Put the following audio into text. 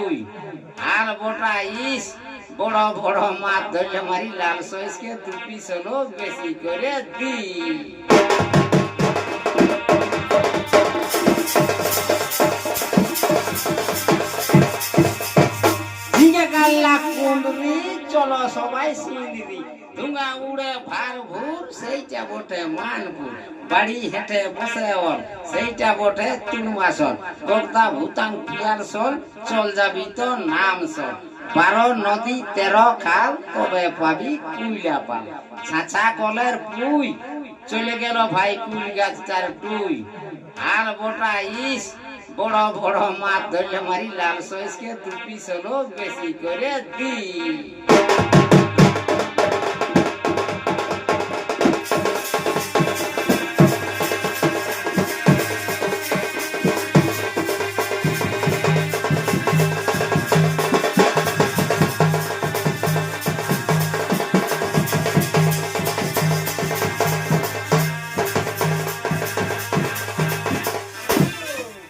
তুই আর বোটা ইস বড় বড় মাছ ধরলে মারি লাল সইসকে 2 পিস হলো বেশি করে দি ঝিঙে কাল্লা কুন্ডরি চলো সবাই সিঁড়ি ধুঙ্গা উড়ে ভার ভুর সেইটা বটে মানপুর বাড়ি হেঁটে বসে ওর সেইটা বটে 3 মাসন গর্দা ভুতাং পিয়ার সল চল যাবি তো নাম সল 12 নদী 13 খাল তবে পাবি কুইলা পাল ছাঁচা কলের পুই চলে গেল ভাই কুল গাছ তার টুই আর বোটা ইস বড় বড় মাছ ধরলে মারি লাল সইসকে 2 পিস হলো বেশি করে দি